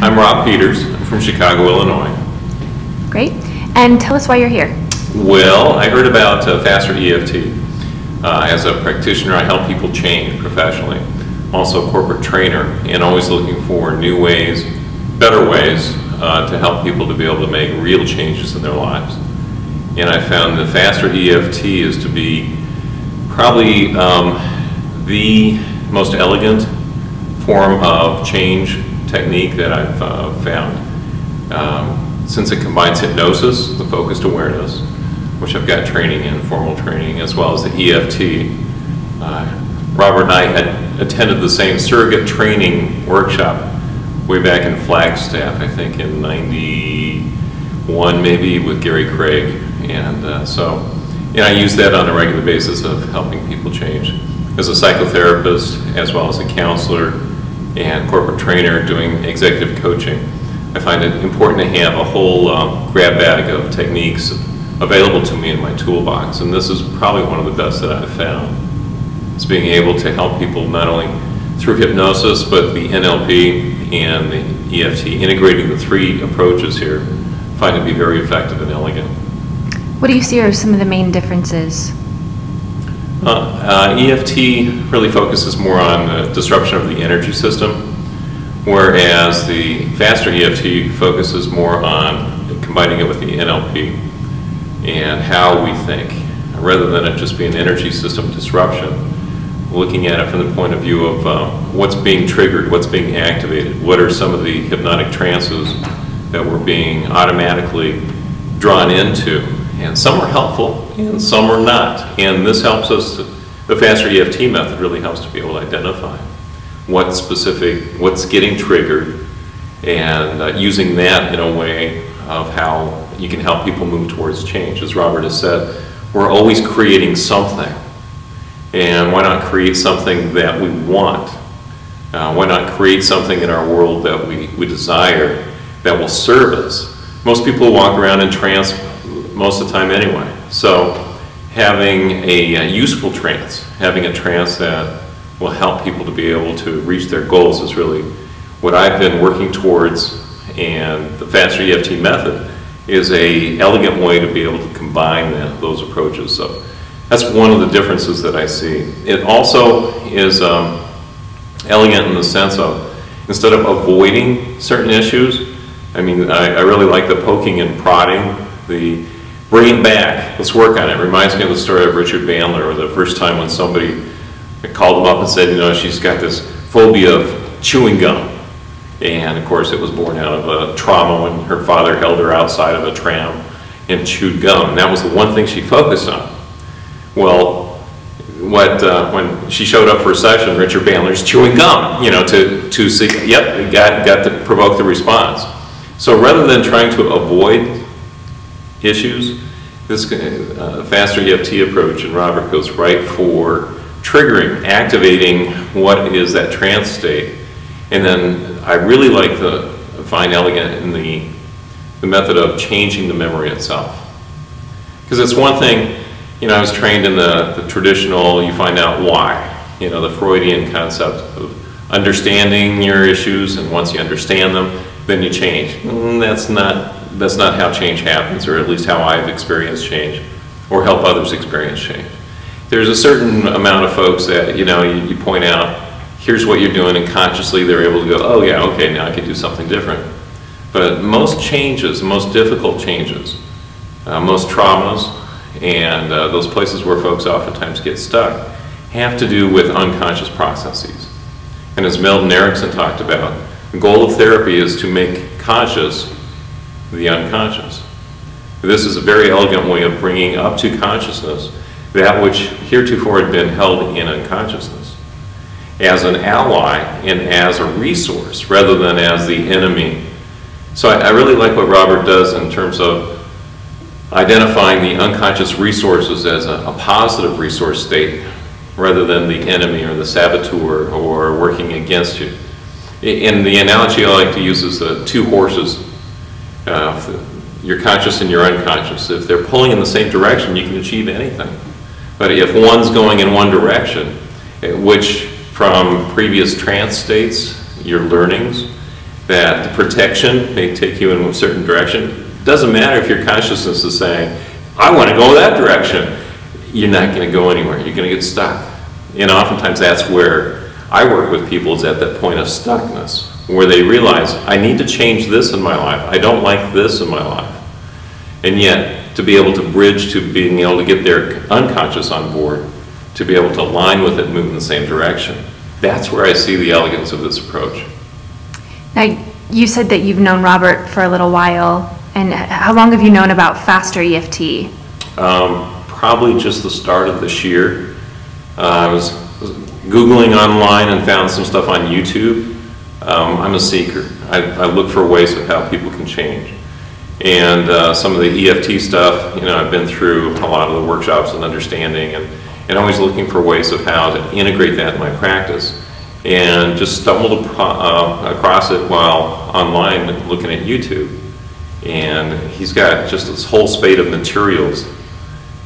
I'm Rob Peters. I'm from Chicago, Illinois. Great. And tell us why you're here. Well, I heard about Faster EFT. As a practitioner, I help people change professionally. I'm also a corporate trainer and always looking for new ways, better ways to help people to be able to make real changes in their lives. And I found that Faster EFT is to be probably the most elegant form of change technique that I've found. Since it combines hypnosis, the focused awareness, which I've got training in, formal training, as well as the EFT. Robert and I had attended the same surrogate training workshop way back in Flagstaff, I think in '91 maybe, with Gary Craig. And I use that on a regular basis of helping people change. As a psychotherapist, as well as a counselor and corporate trainer doing executive coaching, I find it important to have a whole grab bag of techniques available to me in my toolbox, and this is probably one of the best that I've found. It's being able to help people not only through hypnosis, but the NLP and the EFT, integrating the three approaches here, find it to be very effective and elegant. What do you see are some of the main differences? EFT really focuses more on the disruption of the energy system, whereas the Faster EFT focuses more on combining it with the NLP and how we think, rather than it just be an energy system disruption, looking at it from the point of view of what's being triggered, what's being activated, what are some of the hypnotic trances that we're being automatically drawn into. And some are helpful and some are not. And this helps us, the Faster EFT method really helps to be able to identify what's getting triggered, and using that in a way of how you can help people move towards change. As Robert has said, we're always creating something. And why not create something that we want? Why not create something in our world that we desire that will serve us? Most people walk around in trance most of the time anyway. So having a useful trance, having a trance that will help people to be able to reach their goals is really what I've been working towards, and the Faster EFT method is an elegant way to be able to combine those approaches. So that's one of the differences that I see. It also is elegant in the sense of, instead of avoiding certain issues, I mean, I really like the poking and prodding, the bring it back, let's work on it. It reminds me of the story of Richard Bandler, or the first time when somebody called him up and said, you know, she's got this phobia of chewing gum. And of course it was born out of a trauma when her father held her outside of a tram and chewed gum. And that was the one thing she focused on. Well, when she showed up for a session, Richard Bandler's chewing gum, you know, to see, yep, got to provoke the response. So rather than trying to avoid issues, this Faster EFT approach, and Robert goes right for triggering, activating what is that trance state. And then I really like find elegant in the method of changing the memory itself. Because it's one thing, you know, I was trained in the traditional, you find out why, you know, the Freudian concept of understanding your issues, and once you understand them, then you change. That's not how change happens, or at least how I've experienced change, or help others experience change. There's a certain amount of folks that, you know, you point out, here's what you're doing, and consciously they're able to go, oh yeah, okay, now I can do something different. But most changes, most difficult changes, most traumas, and those places where folks oftentimes get stuck, have to do with unconscious processes. And as Milton Erickson talked about, the goal of therapy is to make conscious the unconscious. This is a very elegant way of bringing up to consciousness that which heretofore had been held in unconsciousness, as an ally and as a resource rather than as the enemy. So I really like what Robert does in terms of identifying the unconscious resources as a positive resource state rather than the enemy or the saboteur or working against you. In the analogy I like to use is the two horses, your conscious and your unconscious. If they're pulling in the same direction, you can achieve anything. But if one's going in one direction, which from previous trance states, your learnings, that the protection may take you in a certain direction. It doesn't matter if your consciousness is saying, I want to go that direction. You're not going to go anywhere. You're going to get stuck. And oftentimes that's where I work with people, is at that point of stuckness, where they realize, I need to change this in my life. I don't like this in my life. And yet, to be able to bridge to being able to get their unconscious on board, to be able to align with it and move in the same direction. That's where I see the elegance of this approach. Now, you said that you've known Robert for a little while, and how long have you known about Faster EFT? Probably just the start of this year. I was Googling online and found some stuff on YouTube. I'm a seeker. I look for ways of how people can change. And some of the EFT stuff, I've been through a lot of the workshops and understanding, and always looking for ways of how to integrate that in my practice. And just stumbled across it while online looking at YouTube. And he's got just this whole spate of materials.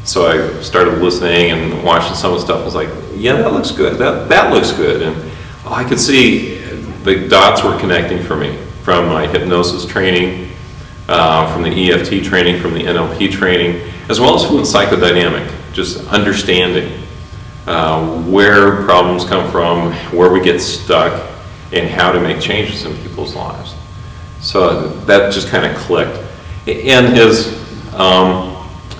So I started listening and watching some of the stuff. I was like, yeah, that looks good. That looks good. And I could see the dots were connecting for me from my hypnosis training, from the EFT training, from the NLP training, as well as from the psychodynamic, just understanding where problems come from, where we get stuck, and how to make changes in people's lives. So that just kind of clicked. And his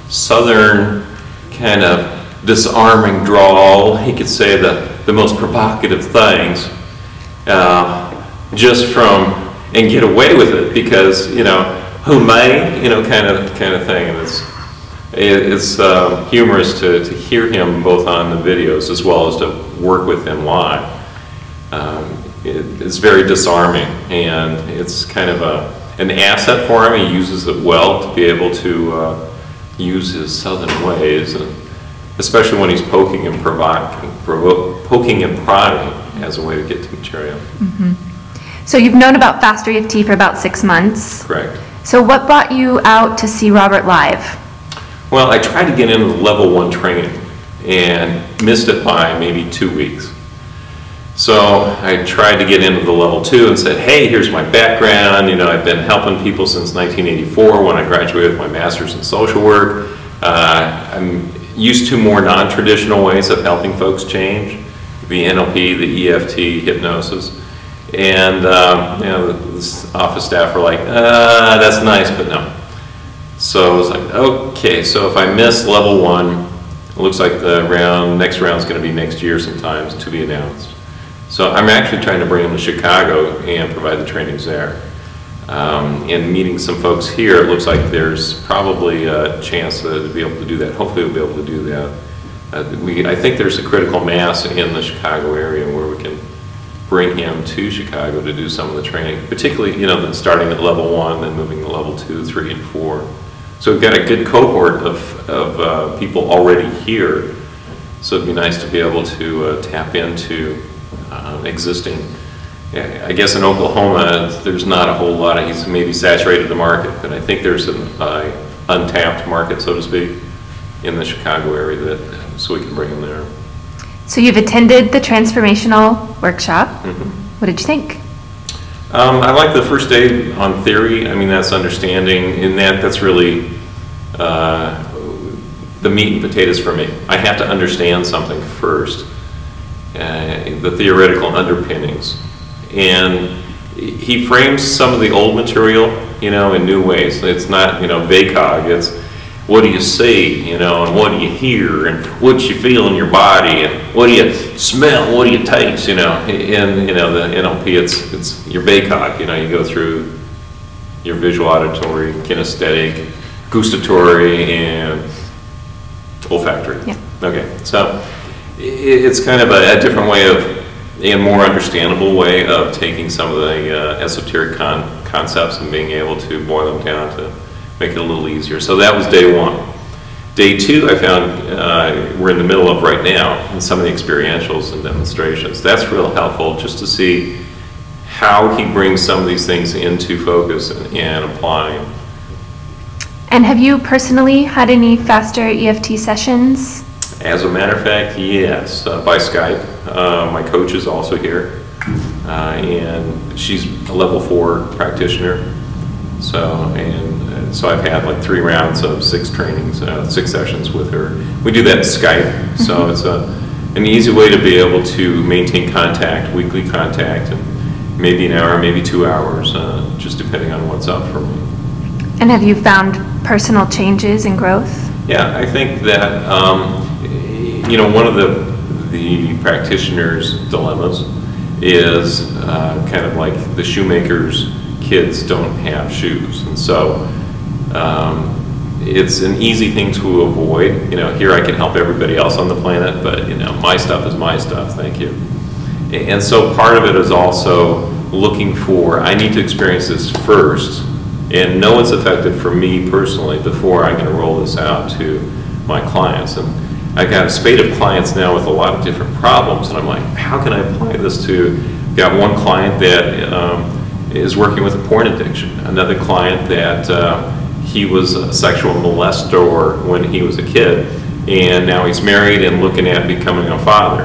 southern kind of disarming drawl, he could say the most provocative things just from, and get away with it because, who may, kind of thing. And it's humorous to hear him both on the videos as well as to work with him live. It's very disarming, and it's kind of an asset for him. He uses it well to be able to use his southern ways, and especially when he's poking and poking and prodding as a way to get to material. Mm-hmm. So you've known about Faster EFT for about 6 months. Correct. So what brought you out to see Robert live? Well, I tried to get into the level 1 training and missed it by maybe 2 weeks. So I tried to get into the level 2 and said, hey, here's my background. I've been helping people since 1984 when I graduated with my master's in social work. I'm used to more non-traditional ways of helping folks change, the NLP, the EFT, hypnosis. And the office staff were like, that's nice, but no. So I was like, okay, so if I miss level 1, it looks like the next round is going to be next year sometimes, to be announced. So I'm actually trying to bring him to Chicago and provide the trainings there. And meeting some folks here, it looks like there's probably a chance to be able to do that. Hopefully we'll be able to do that. I think there's a critical mass in the Chicago area where we can bring him to Chicago to do some of the training, particularly, starting at level 1 and moving to level 2, 3, and 4. So we've got a good cohort of people already here. So it'd be nice to be able to tap into existing. I guess in Oklahoma, there's not a whole lot. He's maybe saturated the market, but I think there's an untapped market, so to speak, in the Chicago area so we can bring him there. So you've attended the transformational workshop. Mm-hmm. What did you think? I like the first day on theory. I mean, that's understanding. In that's really the meat and potatoes for me. I have to understand something first, the theoretical underpinnings. And he frames some of the old material, in new ways. It's not, VACOG. It's what do you see, and what do you hear, and what you feel in your body, and what do you smell, what do you taste, In the NLP, it's your VACOG. You go through your visual, auditory, kinesthetic, gustatory, and olfactory. Yeah. Okay, so it's kind of a different way of, a more understandable way of taking some of the esoteric concepts and being able to boil them down to make it a little easier. So that was day 1. Day 2, I found we're in the middle of right now in some of the experientials and demonstrations. That's real helpful just to see how he brings some of these things into focus and applying. And have you personally had any Faster EFT sessions? As a matter of fact, yes, by Skype. My coach is also here. and she's a level 4 practitioner. So I've had like 3 rounds of 6 trainings, 6 sessions with her. We do that in Skype, so it's an easy way to be able to maintain contact, weekly contact, and maybe an hour, maybe 2 hours, just depending on what's up for me. And have you found personal changes and growth? Yeah, I think that one of the practitioner's dilemmas is kind of like the shoemaker's kids don't have shoes, and so it's an easy thing to avoid. Here I can help everybody else on the planet, but my stuff is my stuff, thank you. And so part of it is also looking for, I need to experience this first and know it's effective for me personally before I'm going to roll this out to my clients. And I've got a spate of clients now with a lot of different problems, and I'm like, how can I apply this to, got one client that is working with a porn addiction, another client that he was a sexual molester when he was a kid, and now he's married and looking at becoming a father.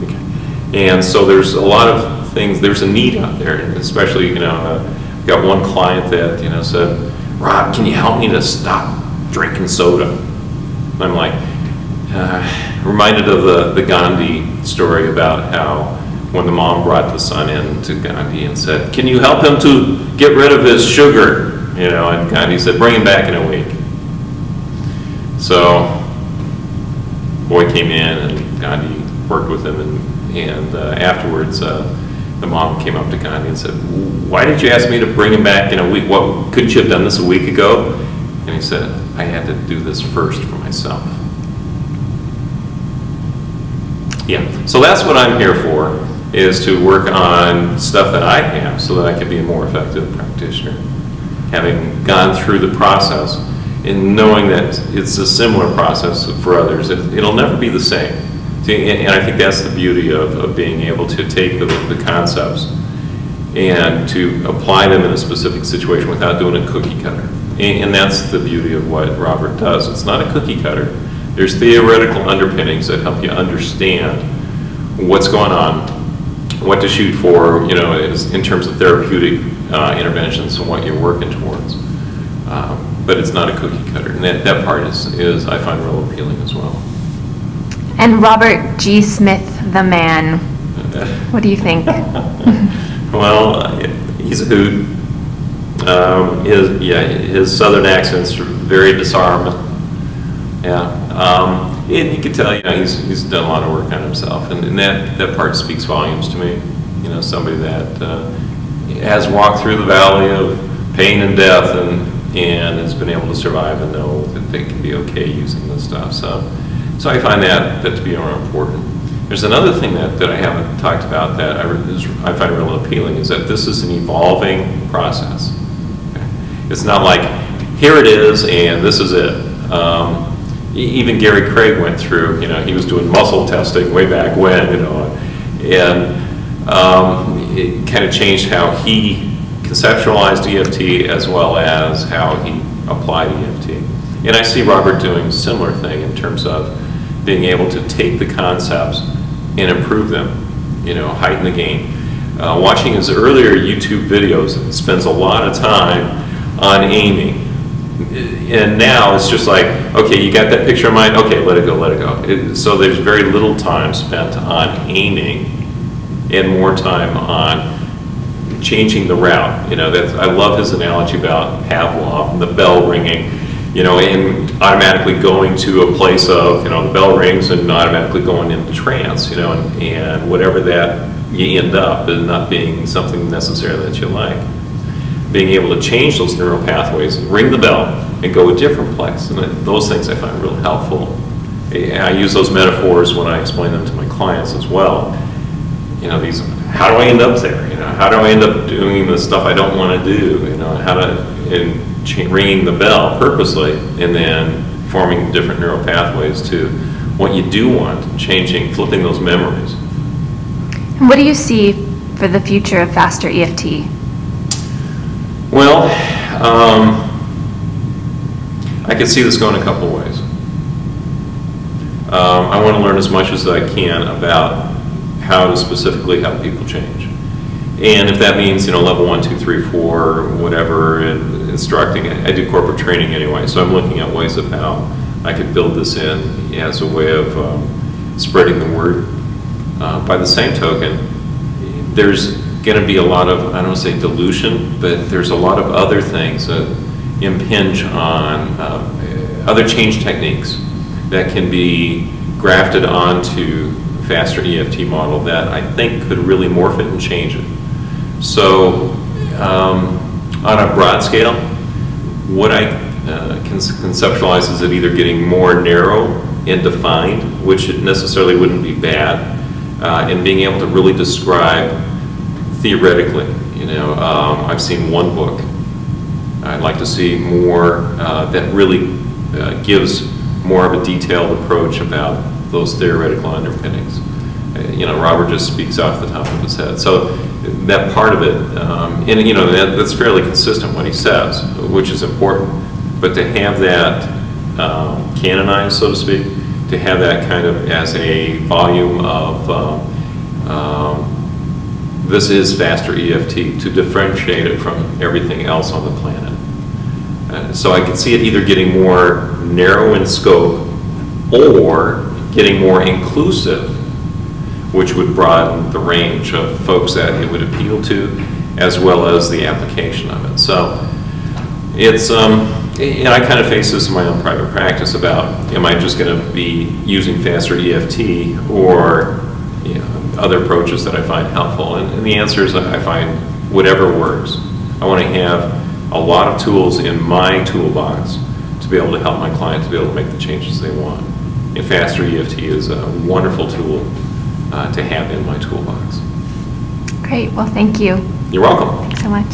Okay. And so there's a lot of things, there's a need out there, and especially, got one client that, said, Rob, can you help me to stop drinking soda? And I'm like, reminded of the Gandhi story about how when the mom brought the son in to Gandhi and said, can you help him to get rid of his sugar? And Gandhi said, bring him back in a week. So, boy came in and Gandhi worked with him, and afterwards the mom came up to Gandhi and said, why did you ask me to bring him back in a week? What, couldn't you have done this a week ago? And he said, I had to do this first for myself. Yeah, so that's what I'm here for, is to work on stuff that I have so that I can be a more effective practitioner. Having gone through the process and knowing that it's a similar process for others, it'll never be the same. And I think that's the beauty of being able to take the concepts and to apply them in a specific situation without doing a cookie cutter. And that's the beauty of what Robert does. It's not a cookie cutter. There's theoretical underpinnings that help you understand what's going on, what to shoot for, in terms of therapeutic interventions and what you're working towards. But it's not a cookie cutter. And that part is I find real appealing as well. And Robert G. Smith, the man, what do you think? Well, he's a hoot. His southern accent's very disarming. Yeah, and you can tell, he's done a lot of work on himself, and that part speaks volumes to me. Somebody that has walked through the valley of pain and death, and has been able to survive and know that they can be okay using this stuff. So I find that to be more important. There's another thing that I haven't talked about that I find real appealing, is that this is an evolving process. Okay? It's not like, here it is and this is it. Even Gary Craig went through, he was doing muscle testing way back when, and it kind of changed how he conceptualized EFT as well as how he applied EFT. And I see Robert doing a similar thing in terms of being able to take the concepts and improve them, heighten the game. Watching his earlier YouTube videos, spends a lot of time on aiming. And now it's just like, okay, you got that picture in mind, okay, let it go. So there's very little time spent on aiming and more time on changing the route. I love his analogy about Pavlov and the bell ringing, and automatically going to a place of, the bell rings and automatically going into trance, and whatever that you end up is not being something necessarily that you like. Being able to change those neural pathways, ring the bell, and go a different place. And those things I find real helpful. I use those metaphors when I explain them to my clients as well. How do I end up there? How do I end up doing the stuff I don't want to do? Ringing the bell purposely, and then forming different neural pathways to what you do want, flipping those memories. And what do you see for the future of Faster EFT? Well, I could see this going a couple ways. I want to learn as much as I can about how to specifically help people change. And if that means, level 1, 2, 3, 4, whatever, and instructing, I do corporate training anyway, so I'm looking at ways of how I could build this in as a way of spreading the word. By the same token, there's going to be a lot of, I don't want to say dilution, but there's a lot of other things that impinge on other change techniques that can be grafted onto Faster EFT model that I think could really morph it and change it. So on a broad scale, what I conceptualize is it either getting more narrow and defined, which it necessarily wouldn't be bad, and being able to really describe theoretically. I've seen one book. I'd like to see more that really gives more of a detailed approach about those theoretical underpinnings. Robert just speaks off the top of his head. So that part of it, and that's fairly consistent what he says, which is important. But to have that canonized, so to speak, to have that kind of as a volume of this is Faster EFT, to differentiate it from everything else on the planet. So I can see it either getting more narrow in scope or getting more inclusive, which would broaden the range of folks that it would appeal to, as well as the application of it. So it's, and I kind of face this in my own private practice about, am I just going to be using Faster EFT or other approaches that I find helpful? And the answer is I find whatever works. I want to have a lot of tools in my toolbox to be able to help my client to be able to make the changes they want. And Faster EFT is a wonderful tool to have in my toolbox. Great. Well, thank you. You're welcome. Thanks so much.